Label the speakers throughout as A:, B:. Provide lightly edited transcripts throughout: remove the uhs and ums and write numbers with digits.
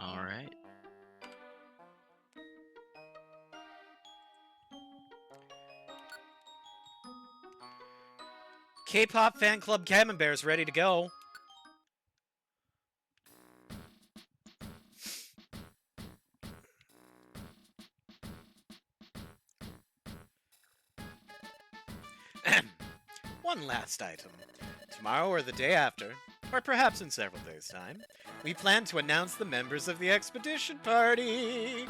A: Alright.
B: K-pop fan club Camembert's ready to go. One last item. Tomorrow or the day after, or perhaps in several days' time, we plan to announce the members of the expedition party.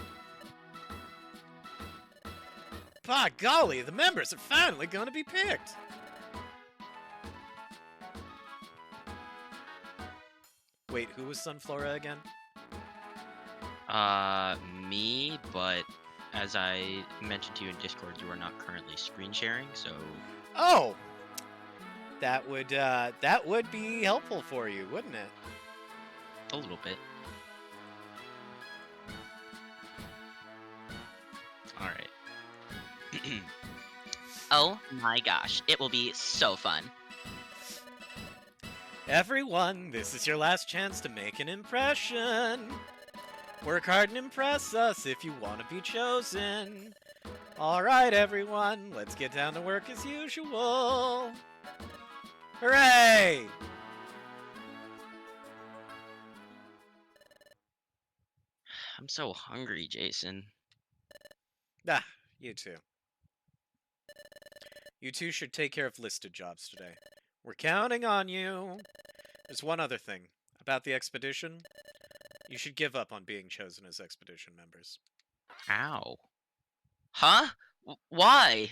B: By golly, the members are finally going to be picked. Wait, who was Sunflora again?
A: Me, but as I mentioned to you in Discord, you are not currently screen sharing, so
B: Oh, that would be helpful for you, wouldn't it?
A: a little bit. Alright. Oh my gosh, it will be so fun.
B: Everyone, this is your last chance to make an impression. Work hard and impress us if you want to be chosen. Alright, everyone, let's get down to work as usual. Hooray!
A: I'm so hungry, Jason.
B: Ah, you two. You two should take care of listed jobs today. We're counting on you. There's one other thing. About the expedition. You should give up on being chosen as expedition members.
A: Ow. Huh? Why?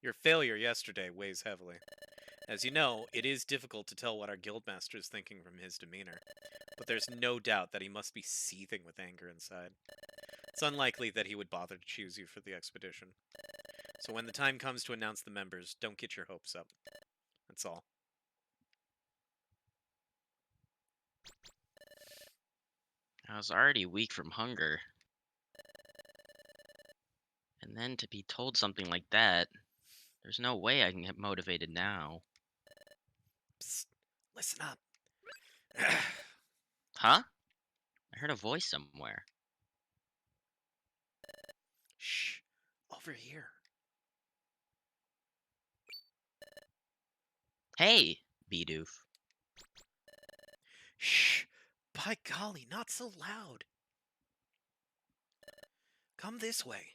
B: Your failure yesterday weighs heavily. As you know, it is difficult to tell what our guildmaster is thinking from his demeanor, but there's no doubt that he must be seething with anger inside. It's unlikely that he would bother to choose you for the expedition. So when the time comes to announce the members, don't get your hopes up. That's all.
A: I was already weak from hunger. And then to be told something like that, there's no way I can get motivated now.
B: Psst, listen up.
A: Huh? I heard a voice somewhere.
B: Shh, over here.
A: Hey, Bidoof.
B: Shh, by golly, not so loud. Come this way.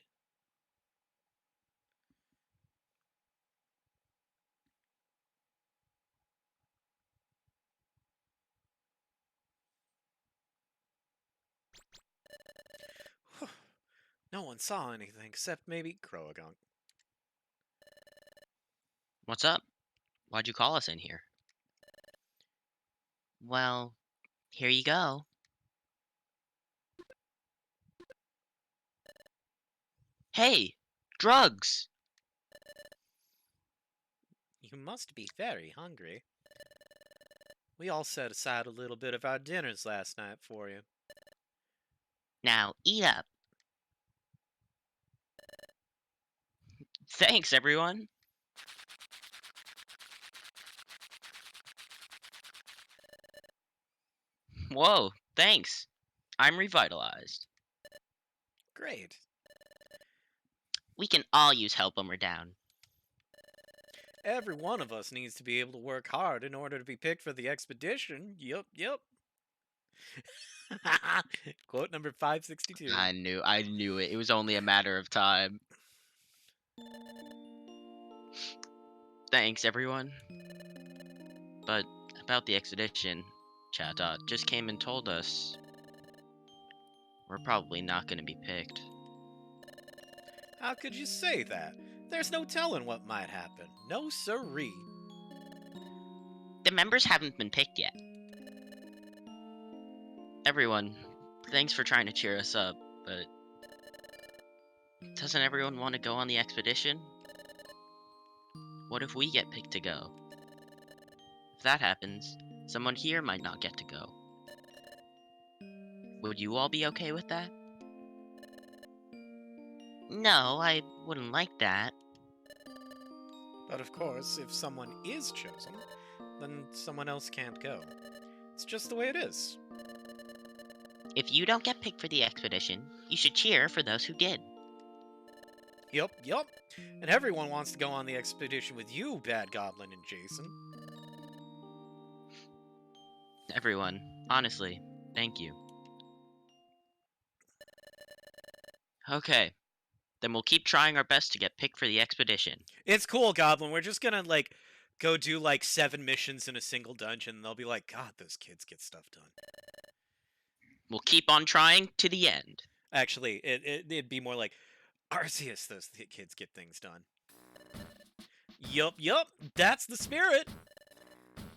B: No one saw anything except maybe Croagunk.
A: What's up? Why'd you call us in here? Well, here you go. Hey! Drugs!
B: You must be very hungry. We all set aside a little bit of our dinners last night for you.
A: Now eat up. Thanks, everyone. Whoa, thanks. I'm revitalized.
B: Great.
A: We can all use help when we're down.
B: Every one of us needs to be able to work hard in order to be picked for the expedition. Yup, yup. Quote number 562.
A: I knew it. It was only a matter of time. Thanks, everyone. But about the expedition, Chat just came and told us we're probably not going to be picked.
B: How could you say that? There's no telling what might happen. No siree.
A: The members haven't been picked yet. Everyone, thanks for trying to cheer us up, but doesn't everyone want to go on the expedition? What if we get picked to go? If that happens, someone here might not get to go. Would you all be okay with that? No, I wouldn't like that.
B: But of course, if someone is chosen, then someone else can't go. It's just the way it is.
A: If you don't get picked for the expedition, you should cheer for those who did.
B: Yup, yup. And everyone wants to go on the expedition with you, Bad Goblin and Jason.
A: Everyone, honestly, thank you. Okay, then we'll keep trying our best to get picked for the expedition.
B: It's cool, Goblin. We're just gonna, like, go do, like, 7 missions in a single dungeon, and they'll be like, God, those kids get stuff done.
A: We'll keep on trying to the end.
B: Actually, it'd be more like, Arceus, those kids get things done. Yup, yup, that's the spirit.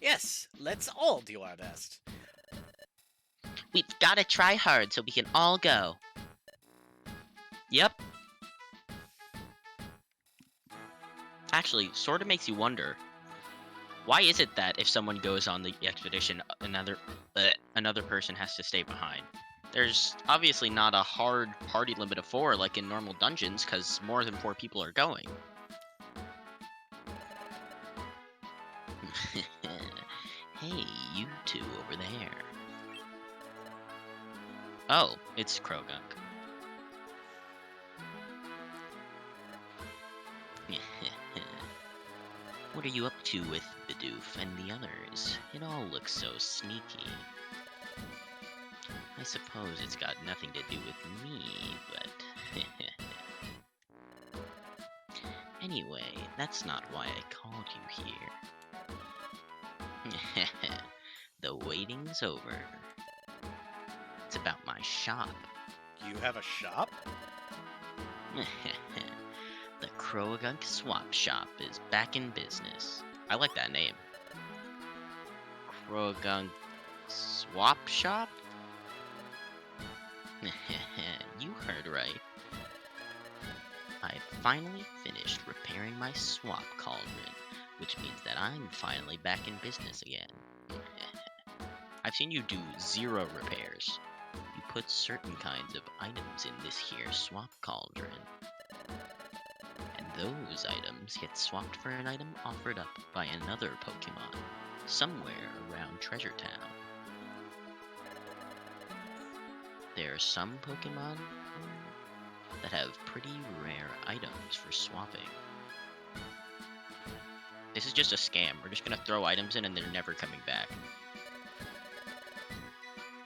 B: Yes, let's all do our best.
A: We've gotta try hard so we can all go. Yep. Actually, sorta makes you wonder. Why is it that if someone goes on the expedition, another person has to stay behind? There's obviously not a hard party limit of 4 like in normal dungeons, because more than 4 people are going. Hey, you two over there. Oh, it's Krogunk. What are you up to with Bidoof and the others? It all looks so sneaky. I suppose it's got nothing to do with me, but... Anyway, that's not why I called you here. The waiting's over. It's about my shop.
B: You have a shop?
A: The Croagunk Swap Shop is back in business. I like that name. Croagunk Swap Shop? You heard right. I've finally finished repairing my swap cauldron, which means that I'm finally back in business again. I've seen you do 0 repairs. You put certain kinds of items in this here swap cauldron. And those items get swapped for an item offered up by another Pokémon, somewhere around Treasure Town. There are some Pokémon that have pretty rare items for swapping. This is just a scam. We're just gonna throw items in and they're never coming back.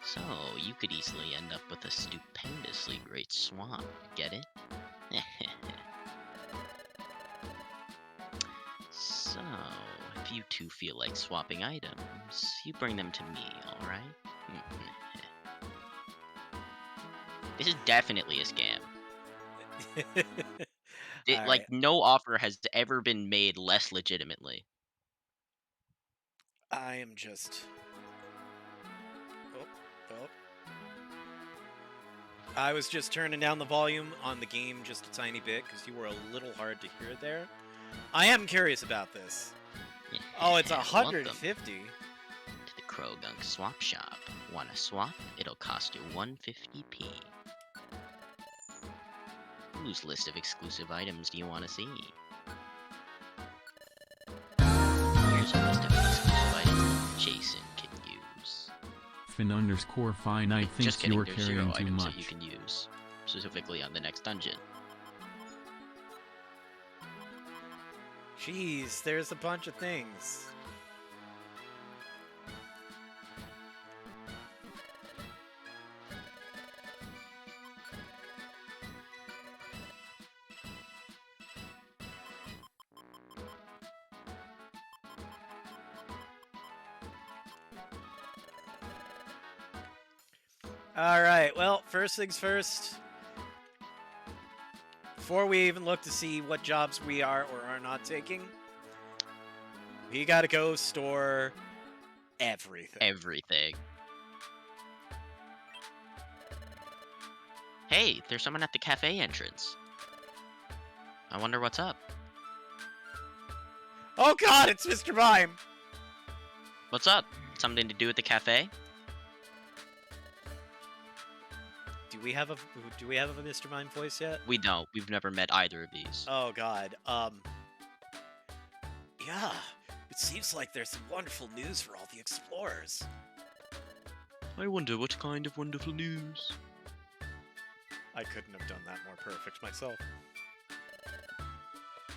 A: So, you could easily end up with a stupendously great swap, get it? So, if you two feel like swapping items, you bring them to me, alright? This is definitely a scam.
B: Alright.
A: No offer has ever been made less legitimately.
B: I am just... Oh, oh. I was just turning down the volume on the game just a tiny bit, because you were a little hard to hear there. I am curious about this. Oh, it's 150.
A: Welcome to the Krogunk Swap Shop. Want to swap? It'll cost you 150p. Whose list of exclusive items do you want to see? Here's a list of exclusive items Jason can use.
C: Fin_fine, I
A: Just
C: think
A: kidding,
C: you're
A: there's
C: carrying
A: 0
C: too
A: items
C: much.
A: that you can use, specifically on the next dungeon.
B: Jeez, there's a bunch of things. Alright, well, first things first. Before we even look to see what jobs we are or are not taking, we gotta go store everything.
A: Everything. Hey, there's someone at the cafe entrance. I wonder what's up.
B: Oh god, it's Mr. Mime!
A: What's up? Something to do with the cafe?
B: Do we have a Mr. Mime voice yet?
A: We don't. We've never met either of these.
B: Oh god. Yeah. It seems like there's some wonderful news for all the explorers.
A: I wonder what kind of wonderful news.
B: I couldn't have done that more perfect myself.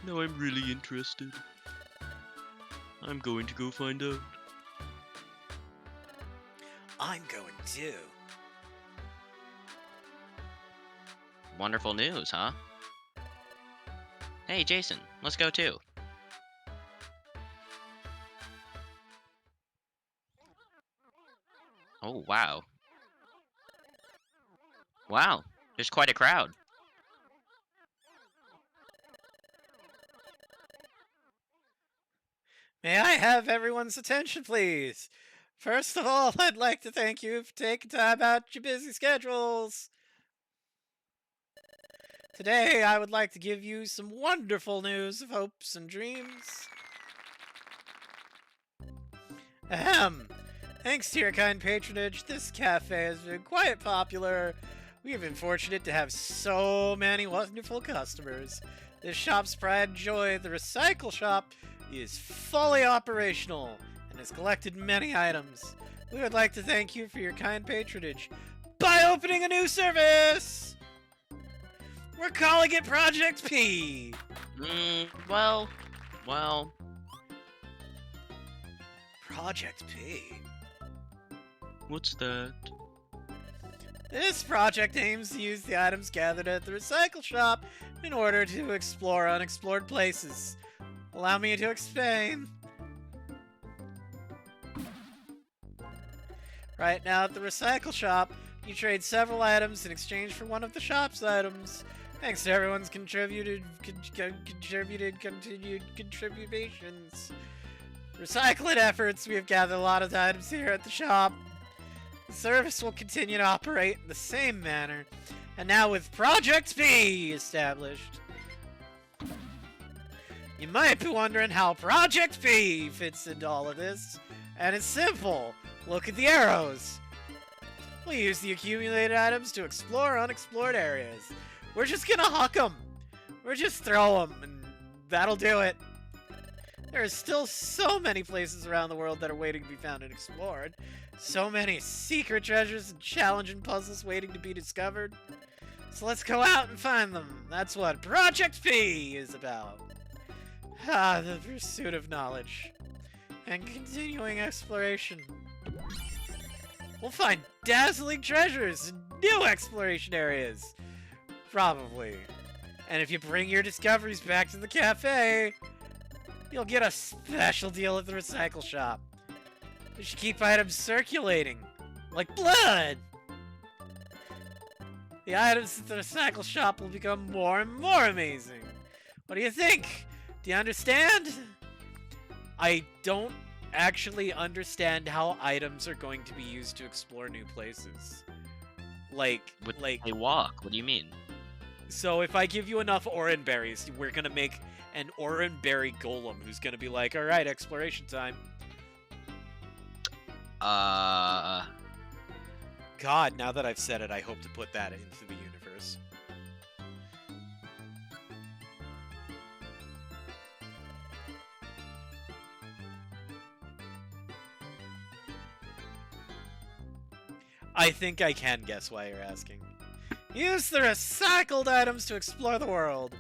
A: Now I'm really interested. I'm going to go find out.
B: I'm going too.
A: Wonderful news, huh? Hey, Jason, let's go too. Oh, wow. Wow, there's quite a crowd.
B: May I have everyone's attention, please? First of all, I'd like to thank you for taking time out your busy schedules. Today, I would like to give you some wonderful news of hopes and dreams. Ahem. Thanks to your kind patronage, this cafe has been quite popular. We have been fortunate to have so many wonderful customers. This shop's pride and joy, the recycle shop, is fully operational and has collected many items. We would like to thank you for your kind patronage by opening a new service! We're calling it Project P!
A: Well...
B: Project P?
A: What's that?
B: This project aims to use the items gathered at the recycle shop in order to explore unexplored places. Allow me to explain. Right now at the recycle shop, you trade several items in exchange for one of the shop's items. Thanks to everyone's continued contributions. Recycling efforts, we have gathered a lot of items here at the shop. The service will continue to operate in the same manner, and now with Project P established. You might be wondering how Project P fits into all of this, and it's simple. Look at the arrows. We use the accumulated items to explore unexplored areas. We're just gonna huck them. We're just throw them, and that'll do it. There are still so many places around the world that are waiting to be found and explored. So many secret treasures and challenging puzzles waiting to be discovered. So let's go out and find them. That's what Project P is about. Ah, the pursuit of knowledge. And continuing exploration. We'll find dazzling treasures and new exploration areas. Probably. And if you bring your discoveries back to the cafe, you'll get a special deal at the recycle shop. We should keep items circulating, like blood. The items at the recycle shop will become more and more amazing. What do you think? Do you understand? I don't actually understand how items are going to be used to explore new places.
A: They walk. What do you mean?
B: So if I give you enough oran berries, we're gonna make an oran berry golem who's gonna be like, all right, exploration time. God, now that I've said it, I hope to put that into the universe. I think I can guess why you're asking. Use the recycled items to explore the world.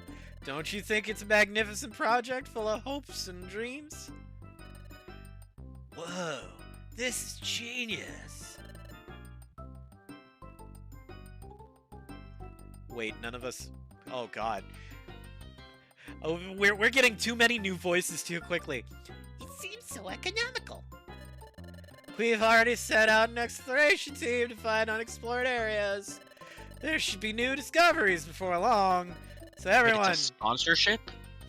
B: Don't you think it's a magnificent project full of hopes and dreams? Whoa, this is genius. Wait, none of us... Oh, God. Oh, we're getting too many new voices too quickly. It seems so economical. We've already set out an exploration team to find unexplored areas. There should be new discoveries before long. So everyone,
A: It's a sponsorship?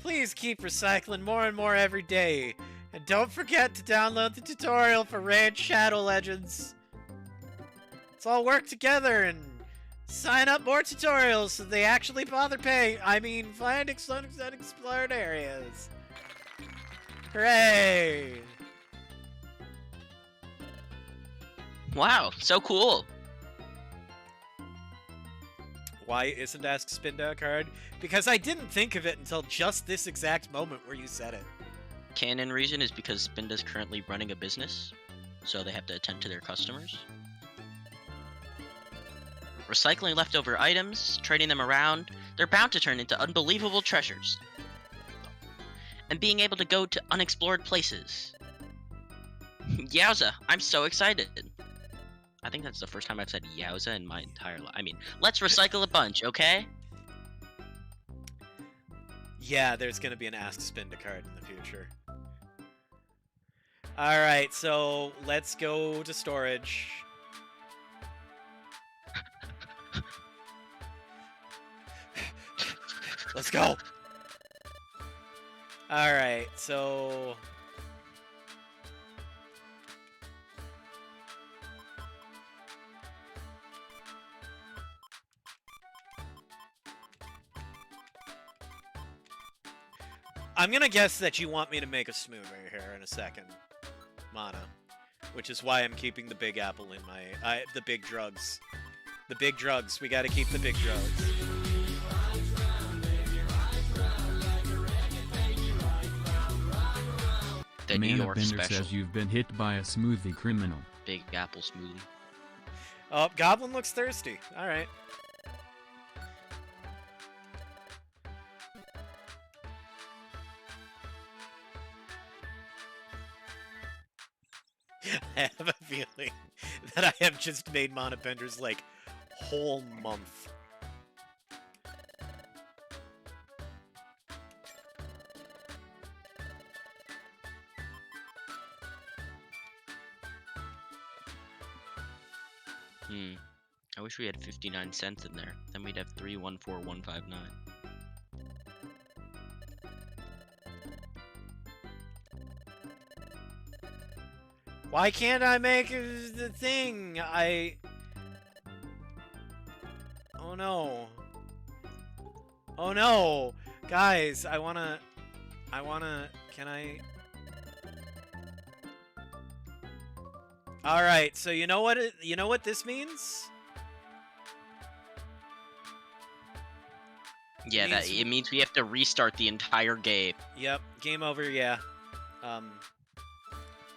B: please keep recycling more and more every day. And don't forget to download the tutorial for Raid Shadow Legends. Let's all work together and sign up more tutorials so they actually bother paying. I mean, find unexplored areas. Hooray!
A: Wow, so cool.
B: Why isn't Ask Spinda a card? Because I didn't think of it until just this exact moment where you said it.
A: Canon reason is because Spinda's currently running a business, so they have to attend to their customers. Recycling leftover items, trading them around, they're bound to turn into unbelievable treasures. And being able to go to unexplored places. Yowza, I'm so excited. I think that's the first time I've said yowza in my entire life. I mean, let's recycle a bunch, okay?
B: Yeah, there's gonna be an Ask Spinda card in the future. Alright, so let's go to storage. Let's go! Alright, so... I'm gonna guess that you want me to make a smooth right here in a second, Mana. Which is why I'm keeping the big apple in my... the big drugs. The big drugs. We gotta keep the big drugs.
A: The New
C: Mana
A: York
C: Bender
A: special.
C: says you've been hit by a smoothie criminal.
A: Big apple smoothie.
B: Oh, Goblin looks thirsty. Alright. I have a feeling that I have just made Mana Bender's, like, whole month.
A: I wish we had 59 cents in there. Then we'd have 314159.
B: Why can't I make the thing? Oh no. Oh no! Guys, I wanna... Can I... Alright, so you know what this means?
A: Yeah, it means we have to restart the entire game.
B: Yep, game over, yeah.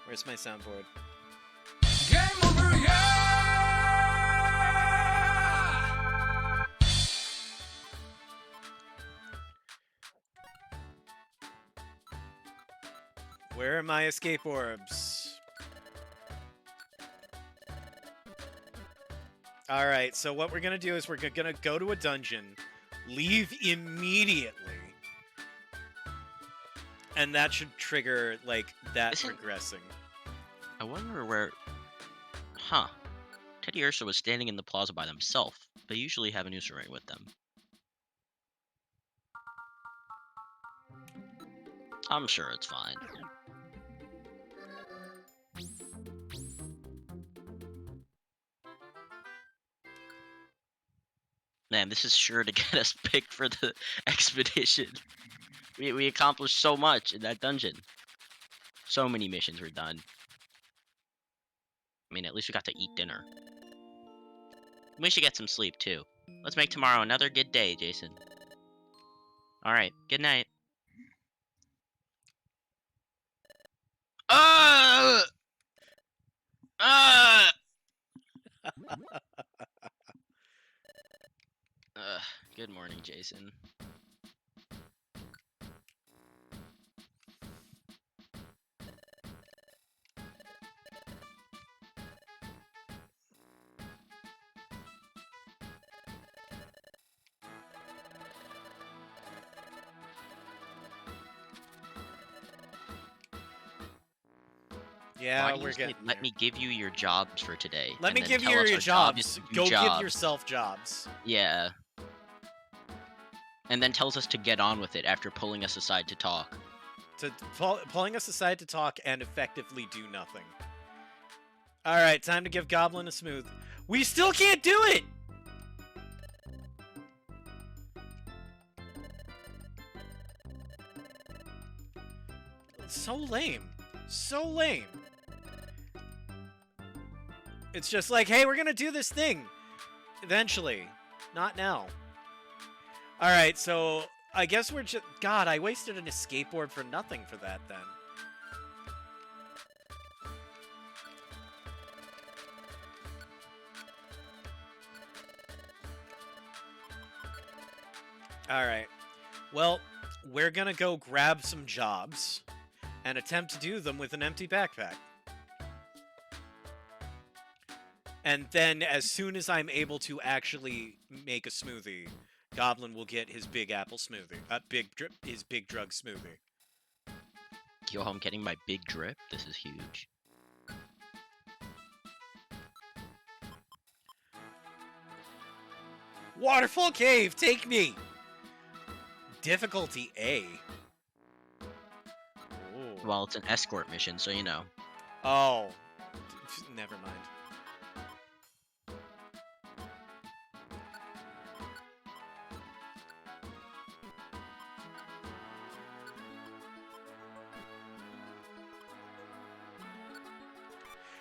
B: Where's my soundboard?
D: Game over, yeah!
B: Where are my escape orbs? Alright, so what we're gonna do is we're gonna go to a dungeon, leave immediately, and that should trigger, like, that progressing.
A: I wonder where... Huh. Teddy Ursa was standing in the plaza by themselves. They usually have an Usury with them. I'm sure it's fine. Man, this is sure to get us picked for the expedition. We accomplished so much in that dungeon. So many missions were done. I mean, at least we got to eat dinner. We should get some sleep, too. Let's make tomorrow another good day, Jason. Alright, good night. Good morning, Jason.
B: Yeah,
A: Why do you say, let me give you your jobs for today?
B: Let me
A: and then
B: give
A: tell
B: you
A: us
B: your
A: our job is
B: jobs.
A: to do
B: Go give
A: jobs?
B: yourself jobs.
A: Yeah. And then tells us to get on with it after pulling us aside to talk.
B: Pulling us aside to talk and effectively do nothing. Alright, time to give Goblin a smooth. We still can't do it! So lame. So lame. It's just like, hey, we're gonna do this thing. Eventually. Not now. Alright, so I guess we're just... God, I wasted an escape board for nothing for that then. All right. Well, we're gonna go grab some jobs and attempt to do them with an empty backpack. And then, as soon as I'm able to actually make a smoothie, Goblin will get his big apple smoothie. His big drug smoothie.
A: Yo, I'm getting my big drip. This is huge.
B: Waterfall Cave, take me! Difficulty A. Ooh.
A: Well, it's an escort mission, so you know.
B: Oh. Never mind.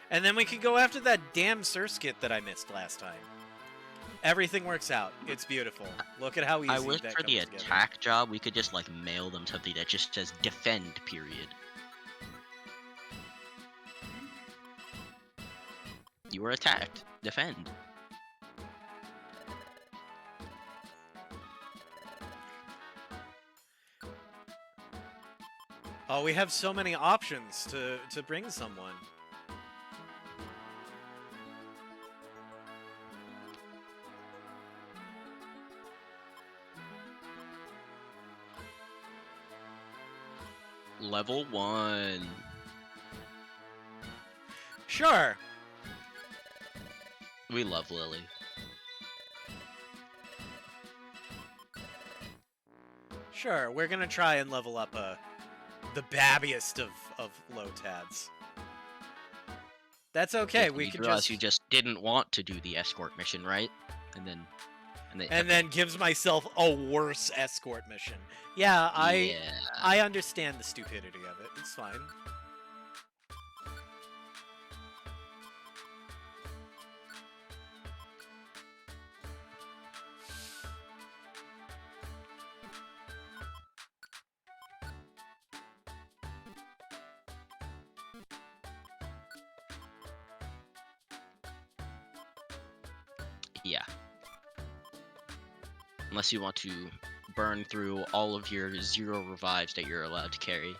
B: And then we can go after that damn Surskit that I missed last time. Everything works out. It's beautiful. Look at how easy
A: I wish
B: that
A: for the
B: comes together.
A: attack job, we could just, like, mail them something that just says defend, period. You were attacked. Defend.
B: Oh, we have so many options to bring someone.
A: Level 1.
B: Sure.
A: We love Lily.
B: Sure, we're gonna try and level up the babbiest of Lotads. That's okay.
A: Yeah,
B: We
A: you
B: can
A: realize
B: just
A: you just didn't want to do the escort mission, right? And then
B: gives myself a worse escort mission. Yeah,
A: yeah.
B: I understand the stupidity of it. It's fine.
A: Yeah. Unless you want to burn through all of your 0 revives that you're allowed to carry.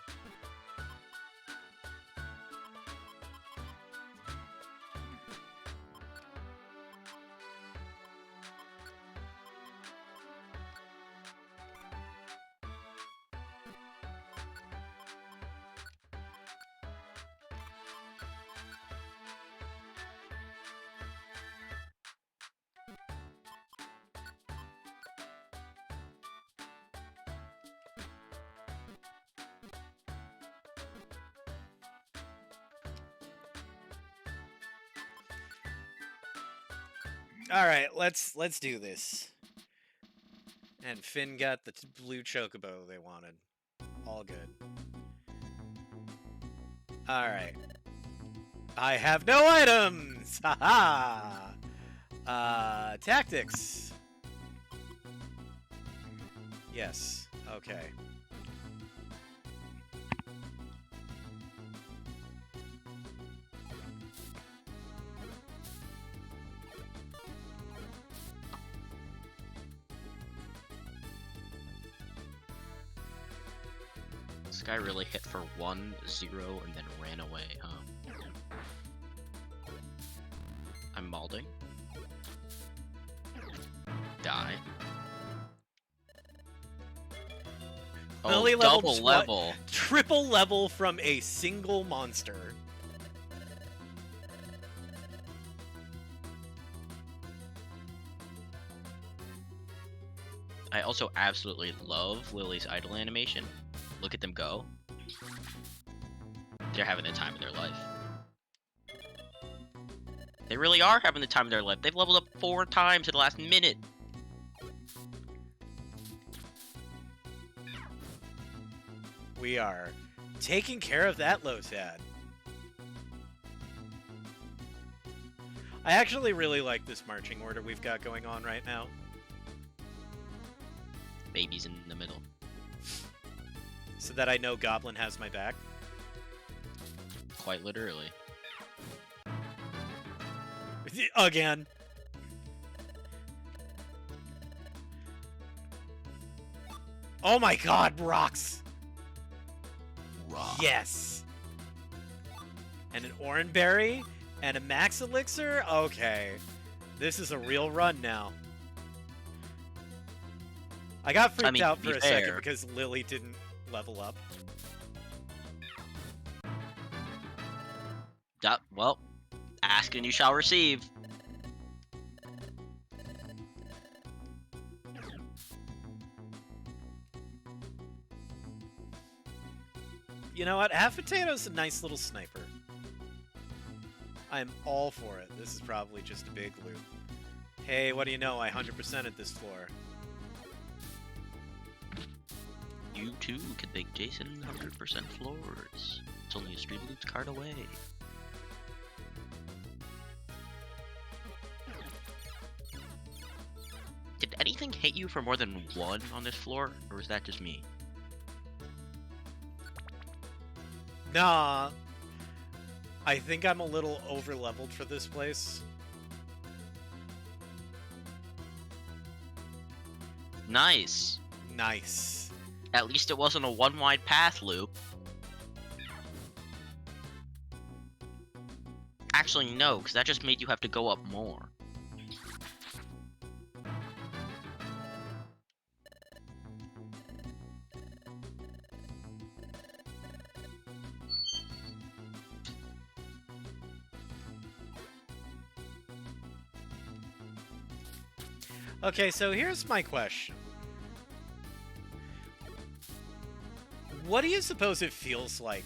B: All right, let's do this. And Finn got the blue chocobo they wanted. All good. All right. I have no items. Haha. Tactics. Yes. Okay.
A: This guy really hit for 1, 0, and then ran away, huh? I'm malding. Die. Oh,
B: Lily level
A: double level.
B: Triple level from a single monster.
A: I also absolutely love Lily's idle animation. Look at them go. They're having the time of their life. They really are having the time of their life. They've leveled up 4 times in the last minute.
B: We are taking care of that Lotad. I actually really like this marching order we've got going on right now.
A: Baby's in the middle.
B: So that I know Goblin has my back.
A: Quite literally.
B: Again. Oh my god, rocks!
A: Rock.
B: Yes! And an orange berry? And a max elixir? Okay. This is a real run now. I got freaked out
A: to
B: for
A: be
B: a second
A: fair-
B: because Lily didn't level up.
A: Well, ask and you shall receive.
B: You know what? Half Potato's a nice little sniper. I'm all for it. This is probably just a big loop. Hey, what do you know? I 100%ed this floor.
A: You too can make Jason 100% floors. It's only a Streamloots card away. Did anything hit you for more than 1 on this floor, or is that just me?
B: Nah. I think I'm a little over-leveled for this place.
A: Nice.
B: Nice.
A: At least it wasn't a one-wide path loop. Actually, no, because that just made you have to go up more.
B: Okay, so here's my question. What do you suppose it feels like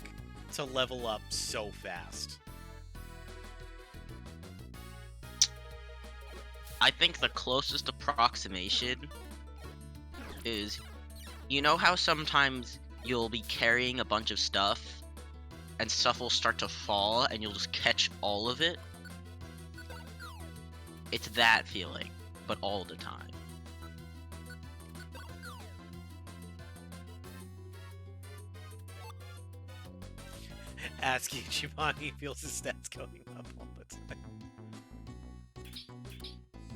B: to level up so fast?
A: I think the closest approximation is, you know how sometimes you'll be carrying a bunch of stuff and stuff will start to fall and you'll just catch all of it? It's that feeling, but all the time.
B: Ask Ichimani feels his stats going up all the time.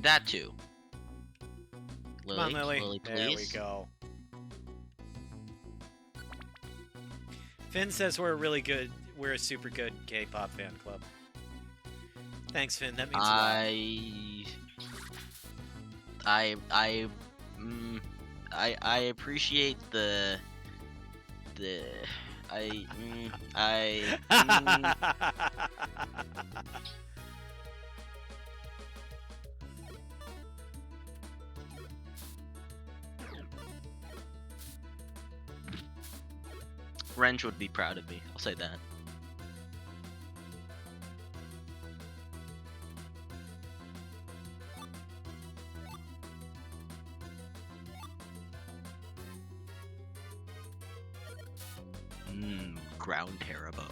A: That too.
B: Come on, Lily.
A: Lily,
B: There we
A: please.
B: go. Finn says we're a super good K-pop fan club. Thanks, Finn. That means a lot.
A: I appreciate the Wrench would be proud of me, I'll say that. Ground Haribo.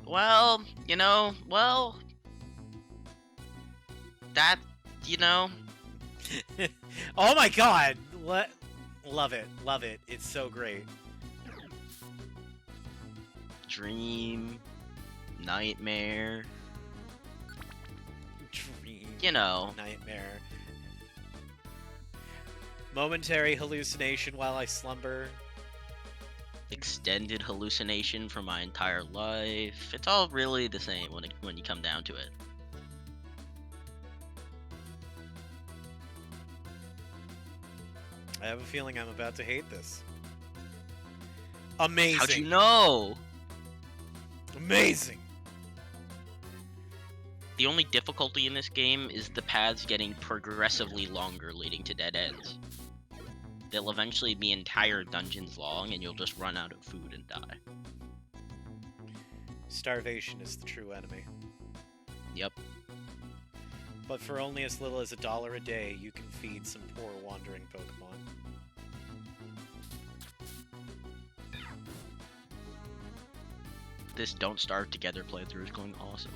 A: Well, that,
B: Oh my god! Love it. Love it. It's so great.
A: Dream, Nightmare,
B: Dream. Nightmare. Momentary hallucination while I slumber.
A: extended hallucination for my entire life. It's all really the same when you come down to it.
B: I have a feeling I'm about to hate this. Amazing.
A: How'd you know?
B: Amazing.
A: The only difficulty in this game is the paths getting progressively longer leading to dead ends. They'll eventually be entire dungeons long and you'll just run out of food and die.
B: Starvation is the true enemy.
A: Yep.
B: But for only as little as $1 a day, you can feed some poor wandering Pokemon.
A: This Don't Starve Together playthrough is going awesome.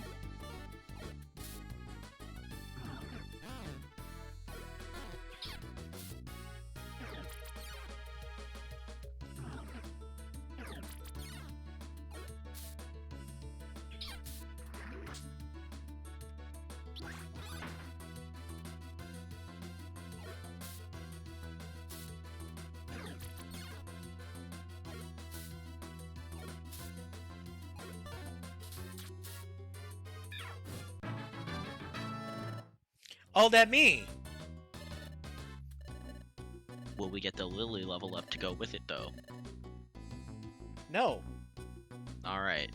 B: Oh, that me!
A: Will we get the Lily level up to go with it, though?
B: No.
A: Alright.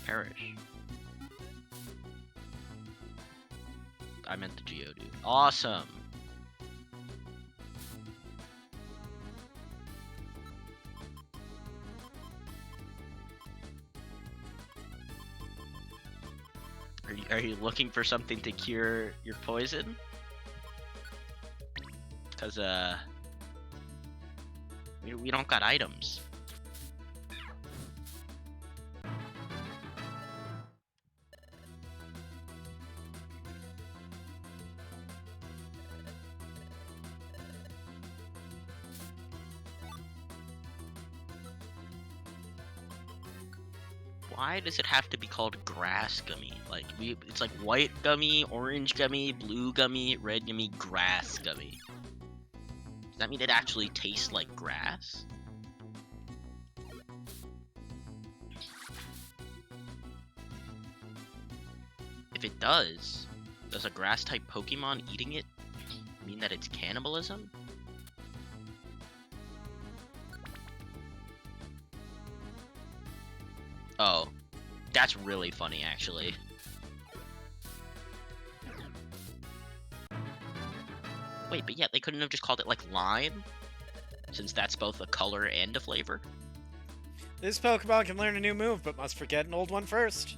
A: Perish. I meant the Geodude. Awesome! Are you looking for something to cure your poison? Cause we don't got items. Why does it have to be called grass gummy? Like it's like white gummy, orange gummy, blue gummy, red gummy, grass gummy. Does that mean it actually tastes like grass? If it does a grass type Pokemon eating it mean that it's cannibalism? Oh, that's really funny, actually. Wait, but yeah, they couldn't have just called it, like, lime? Since that's both a color and a flavor?
B: This Pokemon can learn a new move, but must forget an old one first.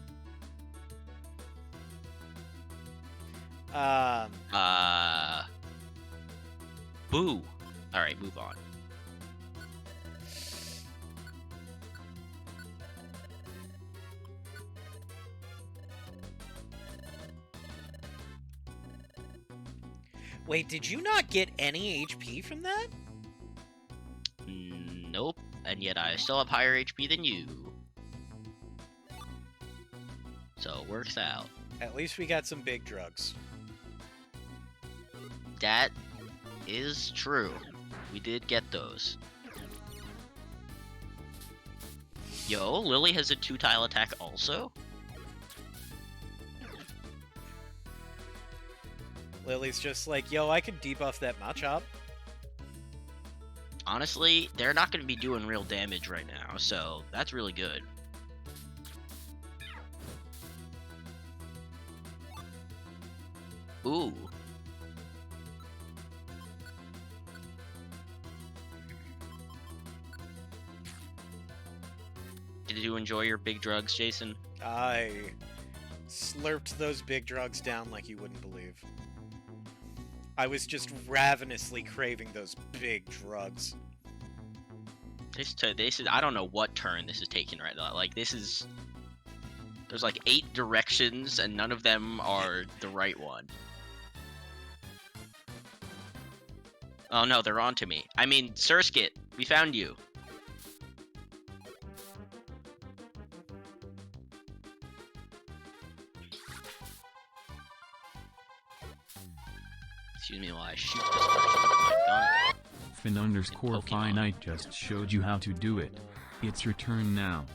A: Boo! Alright, move on.
B: Wait, did you not get any HP from that?
A: Nope, and yet I still have higher HP than you. So it works out.
B: At least we got some big drugs.
A: That is true. We did get those. Yo, Lily has a 2-tile attack also?
B: Lily's just like, yo, I could debuff that Machop.
A: Honestly, they're not going to be doing real damage right now, so that's really good. Ooh. Did you enjoy your big drugs, Jason?
B: I slurped those big drugs down like you wouldn't believe. I was just ravenously craving those big drugs.
A: This is, I don't know what turn this is taking right now. Like, this is... There's like 8 directions, and none of them are the right one. Oh no, they're onto me. I mean, Surskit, we found you. Excuse me while I shoot this person with my gun.
C: Fin_finite just showed you how to do it. It's your turn now.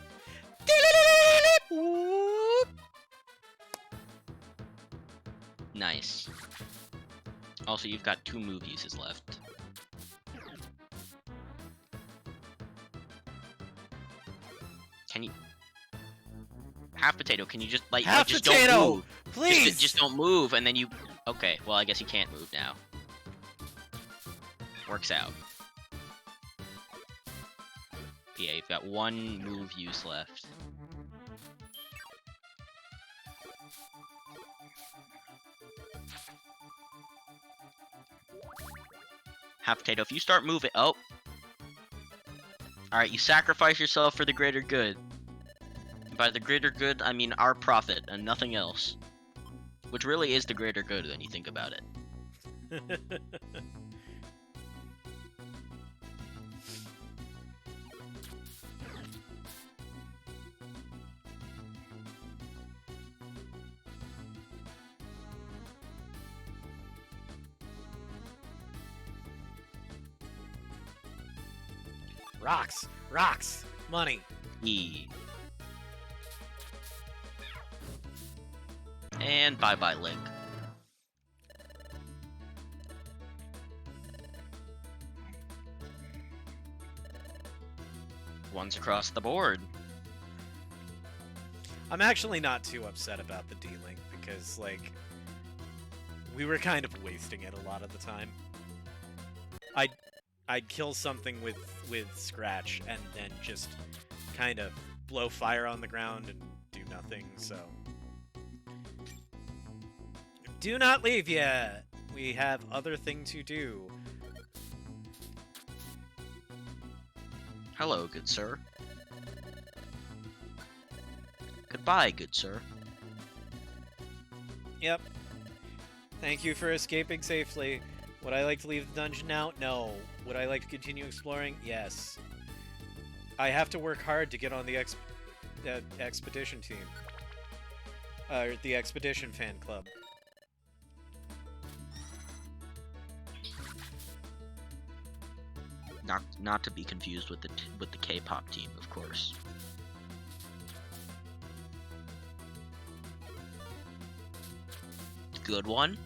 A: Nice. Also, you've got 2 move uses left. Can you... Half Potato, can you just, like,
B: Half
A: just
B: Potato!
A: don't move?
B: Please!
A: Just don't move, and then you... Okay, well, I guess you can't move now. Works out. Yeah, you've got 1 move use left. Half Potato, if you start moving... Oh! Alright, you sacrifice yourself for the greater good. By the greater good, I mean our profit, and nothing else. Which really is the greater good when you think about it.
B: Rocks! Rocks! Money!
A: E. And bye-bye, Link. One's across the board.
B: I'm actually not too upset about the D-Link because, like, we were kind of wasting it a lot of the time. I'd kill something with Scratch and then just kind of blow fire on the ground and do nothing, so... Do not leave yet! We have other thing to do.
A: Hello, good sir. Goodbye, good sir.
B: Yep. Thank you for escaping safely. Would I like to leave the dungeon now? No. Would I like to continue exploring? Yes. I have to work hard to get on the expedition team. The expedition fan club.
A: Not to be confused with the K-pop team, of course. Good one.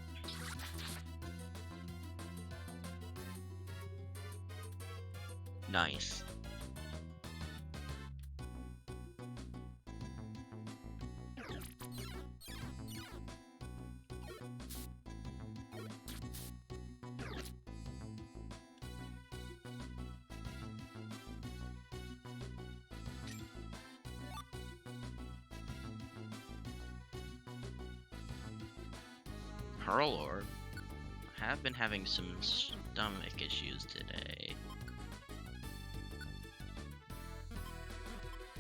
A: Nice. Hurlor, I have been having some stomach issues today.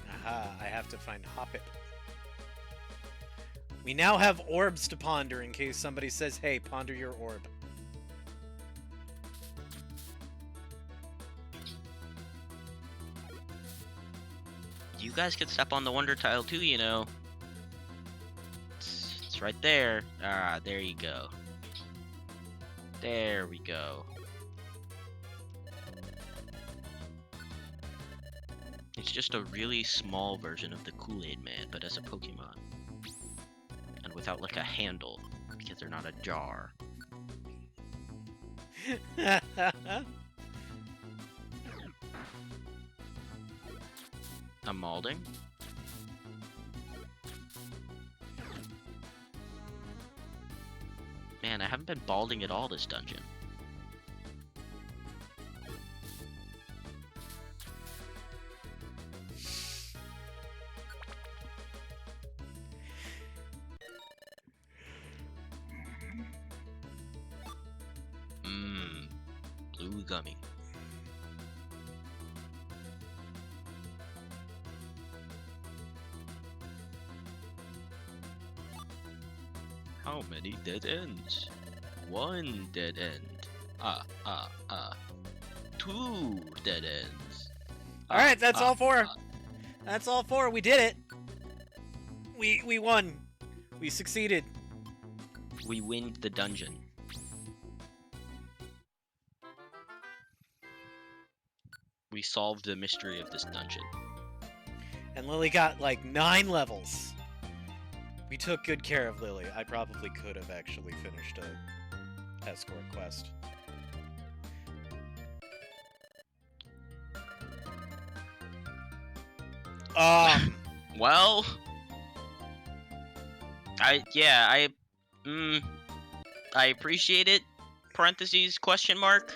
B: Aha, I have to find Hoppip. We now have orbs to ponder in case somebody says, hey, ponder your orb.
A: You guys could step on the Wonder Tile too, you know. It's right there. Ah, there you go. There we go. It's just a really small version of the Kool-Aid Man, but as a Pokemon. And without, like, a handle, because they're not a jar. A Malding? Man, I haven't been balding at all this dungeon. Blue gummy. How many dead ends? One dead end. Two dead ends.
B: Alright, that's all four. That's all four. We did it. We won. We succeeded.
A: We win the dungeon. We solved the mystery of this dungeon.
B: And Lily got like 9 levels. We took good care of Lily. I probably could have actually finished a escort quest.
A: Well, I appreciate it. Parentheses, question mark.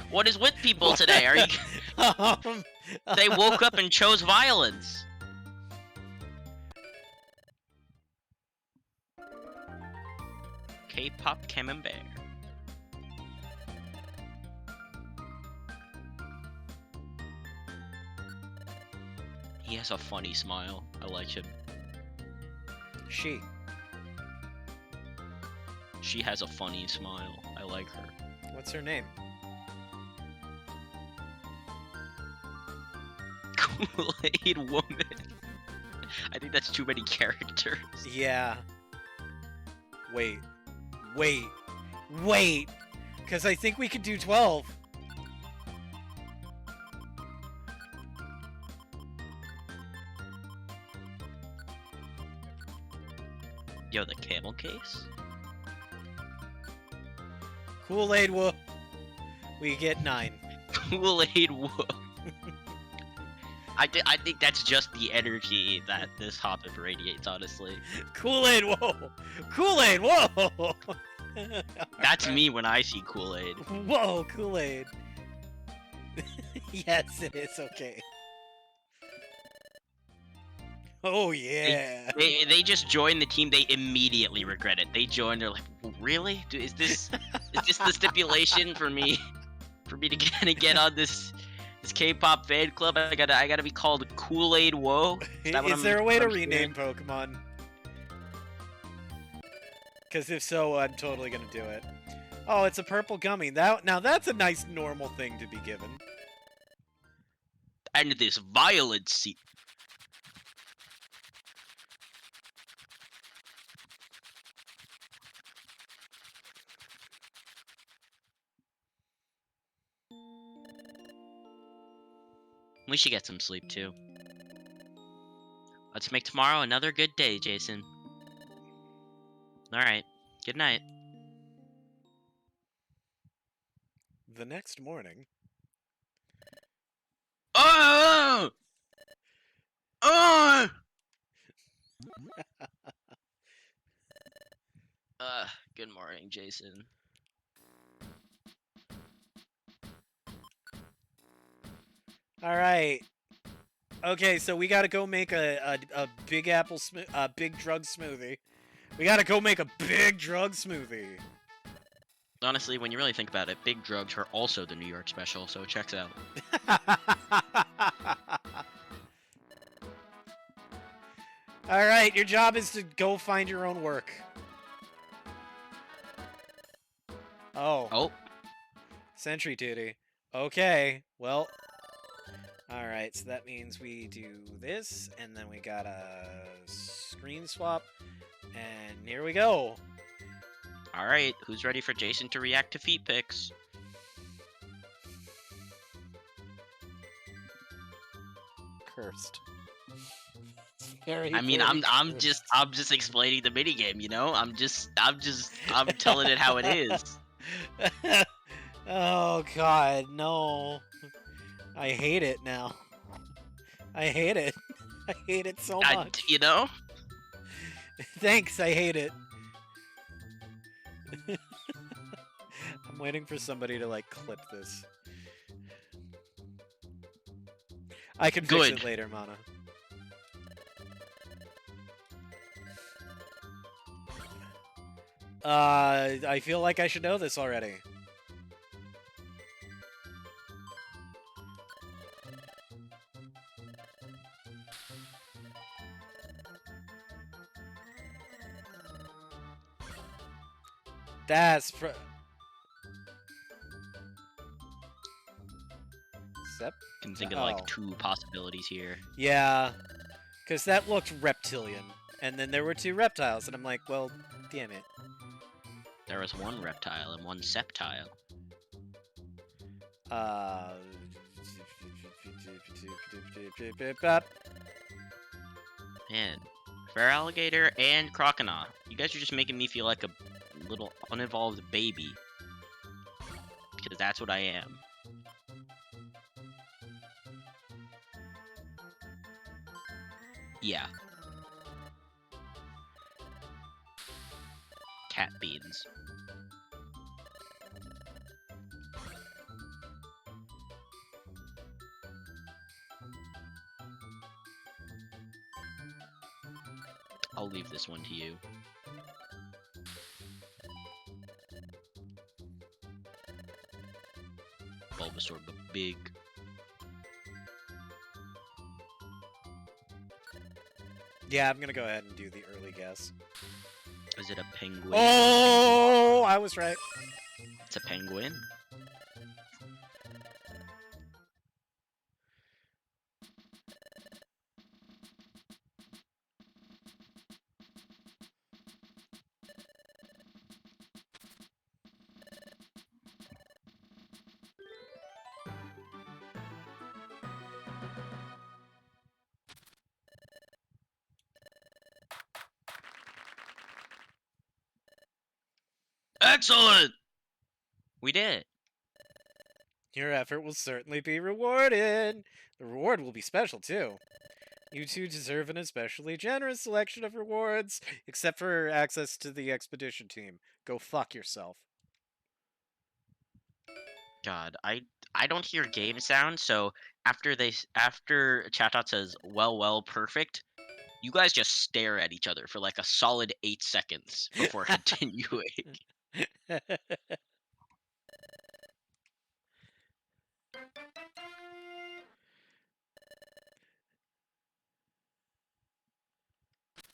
A: What is with people today? Are you? They woke up and chose violence. K-pop Camembert. He has a funny smile. I like him.
B: She
A: has a funny smile. I like her.
B: What's her name?
A: Kool-Aid Woman. I think that's too many characters.
B: Yeah. Wait. Because I think we could do 12.
A: Yo, the camel case?
B: Kool-Aid Woo. We get 9.
A: Kool-Aid Whoa. I think that's just the energy that this Hoppip radiates, honestly.
B: Kool-Aid Whoa. Kool-Aid Whoa.
A: That's me when I see Kool-Aid.
B: Whoa, Kool-Aid. Yes, it is okay. Oh yeah.
A: They just join the team. They immediately regret it. They join. They're like, really? Is this the stipulation for me to get on this K-pop fan club? I gotta be called Kool-Aid Whoa.
B: Is there a way to rename Pokemon? Because if so, I'm totally gonna do it. Oh, it's a purple gummy. Now that's a nice normal thing to be given.
A: And this violet seed. We should get some sleep too. Let's make tomorrow another good day, Jason. Alright. Good night.
B: The next morning.
A: Oh! Oh! Good morning, Jason.
B: All right. Okay, so we gotta go make a big big drug smoothie. We gotta go make a big drug smoothie.
A: Honestly, when you really think about it, big drugs are also the New York special, so it checks out.
B: All right, your job is to go find your own work. Oh.
A: Oh.
B: Sentry duty. Okay, well. Alright, so that means we do this, and then we got a screen swap, and here we go.
A: Alright, who's ready for Jason to react to feet pics?
B: Cursed. Very,
A: I mean,
B: very
A: I'm
B: cursed.
A: just explaining the minigame, you know? I'm telling it how it is.
B: Oh god, no. I hate it now. I hate it. I hate it so much.
A: You know?
B: Thanks, I hate it. I'm waiting for somebody to, like, clip this. I can fix it later, Mana. I feel like I should know this already. That's Sep?
A: Can think of like 2 possibilities here.
B: Yeah, because that looked reptilian, and then there were 2 reptiles, and I'm like, well, damn it.
A: There was 1 reptile and 1 septile. Man, fair alligator and crocodile. You guys are just making me feel like a little unevolved baby. Because that's what I am. Yeah. Cat beans. I'll leave this one to you. Bulbasaur, but big.
B: Yeah, I'm gonna go ahead and do the early guess.
A: Is it a penguin?
B: Oh, I was right.
A: It's a penguin. Excellent! We did it.
B: Your effort will certainly be rewarded. The reward will be special, too. You two deserve an especially generous selection of rewards, except for access to the expedition team. Go fuck yourself.
A: God, I don't hear game sound, so after Chatot says well perfect, you guys just stare at each other for like a solid 8 seconds before continuing.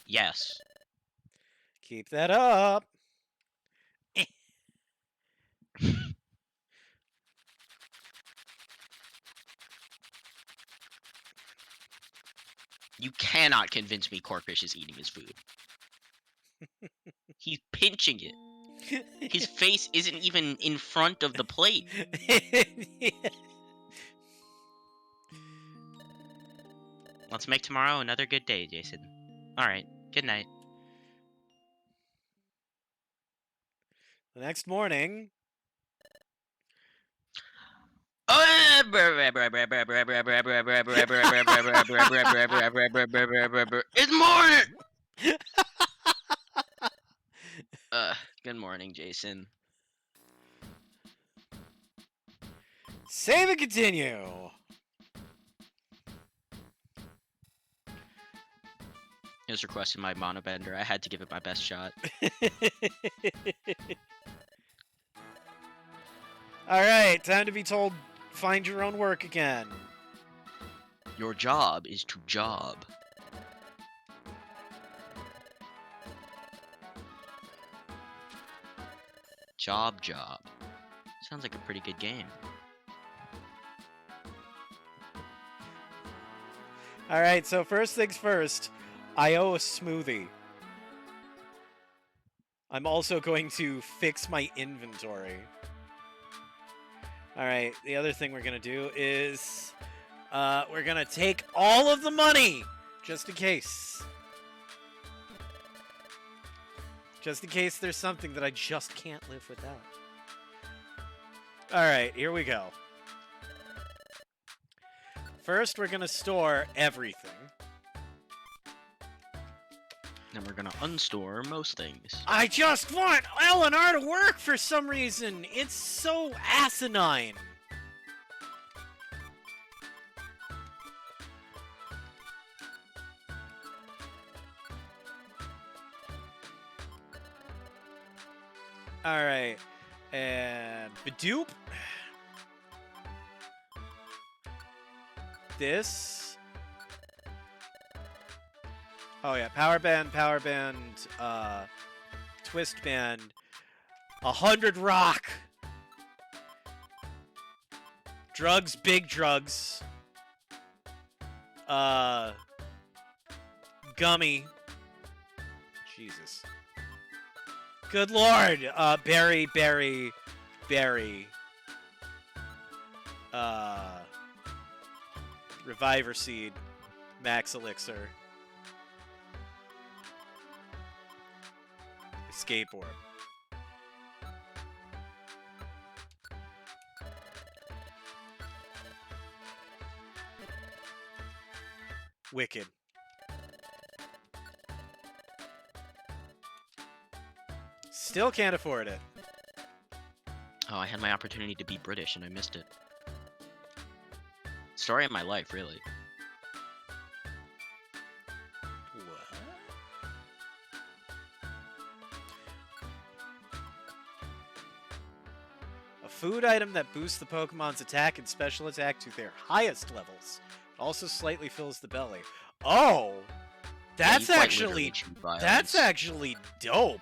A: Yes.
B: Keep that up.
A: You cannot convince me Corkfish is eating his food. He's pinching it. His face isn't even in front of the plate. Let's make tomorrow another good day, Jason. Alright, good night.
B: The next morning.
A: It's morning! Good morning, Jason.
B: Save and continue.
A: It was requested my monobender. I had to give it my best shot.
B: Alright, time to be told find your own work again.
A: Your job is to job. Job. Sounds like a pretty good game.
B: Alright, so first things first, I owe a smoothie. I'm also going to fix my inventory. Alright, the other thing we're going to do is we're going to take all of the money, just in case. Just in case there's something that I just can't live without. Alright, here we go. First, we're going to store everything.
A: Then we're gonna unstore most things.
B: I just want Eleanor to work for some reason. It's so asinine. Alright. And Badoop. This. Oh yeah, power band, twist band, 100 rock, drugs, big drugs, gummy, Jesus, good lord, berry, reviver seed, max elixir. Skateboard. Wicked. Still can't afford it.
A: Oh, I had my opportunity to be British and I missed it. Story of my life, really.
B: Food item that boosts the Pokemon's attack and special attack to their highest levels. It also slightly fills the belly. Oh! That's
A: Yeah,
B: actually dope.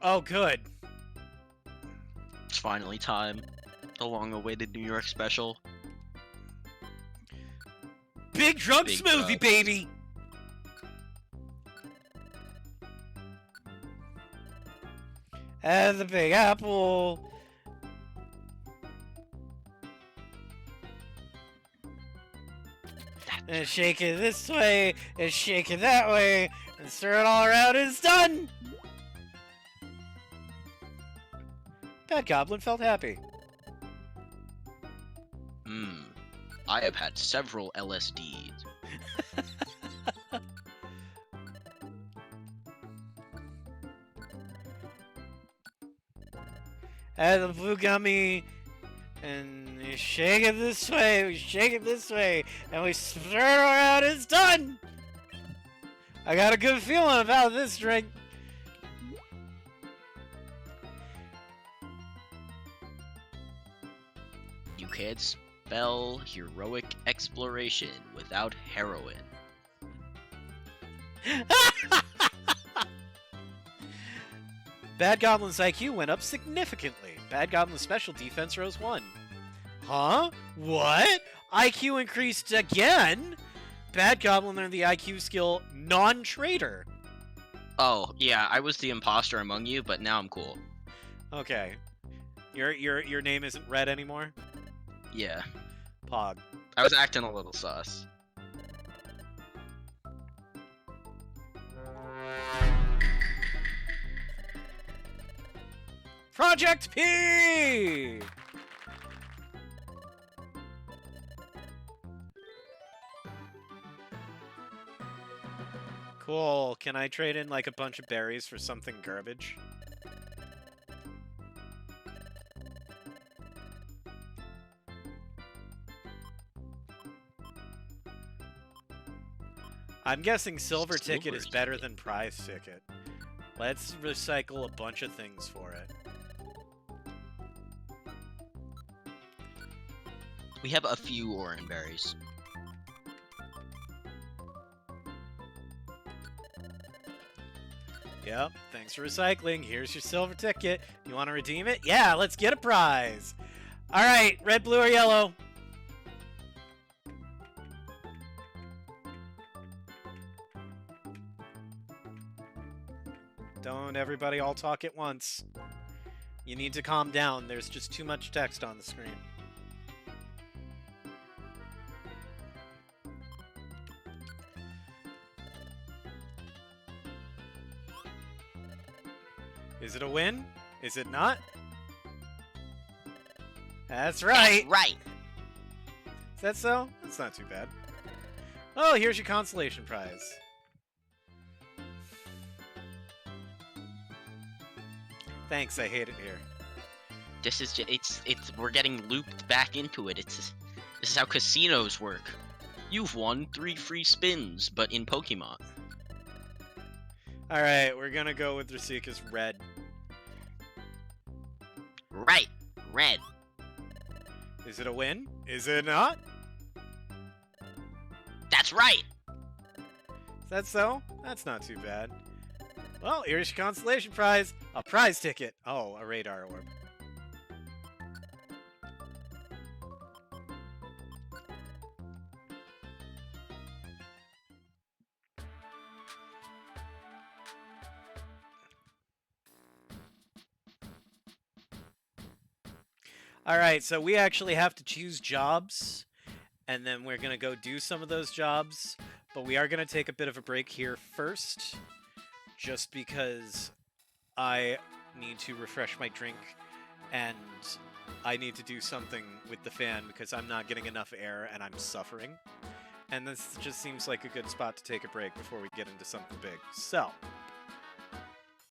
B: Oh, good.
A: It's finally time. The long-awaited New York special.
B: Big drunk
A: Big
B: smoothie,
A: drugs.
B: baby! And the Big Apple. And shake it this way, and shake it that way, and stir it all around, and it's done! Badgoblin felt happy.
A: I have had several LSDs.
B: Add the blue gummy, and we shake it this way, we shake it this way, and we stir it around, it's done! I got a good feeling about this drink.
A: You can't spell heroic exploration without heroin.
B: Badgoblin's IQ went up significantly. Badgoblin's special defense rose 1. Huh? What? IQ increased again? Badgoblin learned the IQ skill non-traitor.
A: Oh, yeah, I was the imposter among you, but now I'm cool.
B: Okay. Your name isn't Red anymore?
A: Yeah,
B: Pog.
A: I was acting a little sus.
B: Project P! Cool. Can I trade in like a bunch of berries for something garbage? I'm guessing silver ticket is better than prize ticket. Let's recycle a bunch of things for it.
A: We have a few orange berries.
B: Yep, thanks for recycling. Here's your silver ticket. You want to redeem it? Yeah, let's get a prize. All right, red, blue, or yellow? Don't everybody all talk at once. You need to calm down. There's just too much text on the screen. Is it a win? Is it not? That's right.
A: That's right.
B: Is that so? That's not too bad. Oh, here's your consolation prize. Thanks, I hate it here.
A: This is just, we're getting looped back into it. This is how casinos work. You've won 3 free spins, but in Pokemon.
B: Alright, we're gonna go with Rasika's red.
A: Right, red.
B: Is it a win? Is it not?
A: That's right.
B: Is that so? That's not too bad. Well, here's your consolation prize. A prize ticket. Oh, a radar orb. Alright, so we actually have to choose jobs, and then we're going to go do some of those jobs, but we are going to take a bit of a break here first, just because I need to refresh my drink, and I need to do something with the fan because I'm not getting enough air and I'm suffering. And this just seems like a good spot to take a break before we get into something big. So,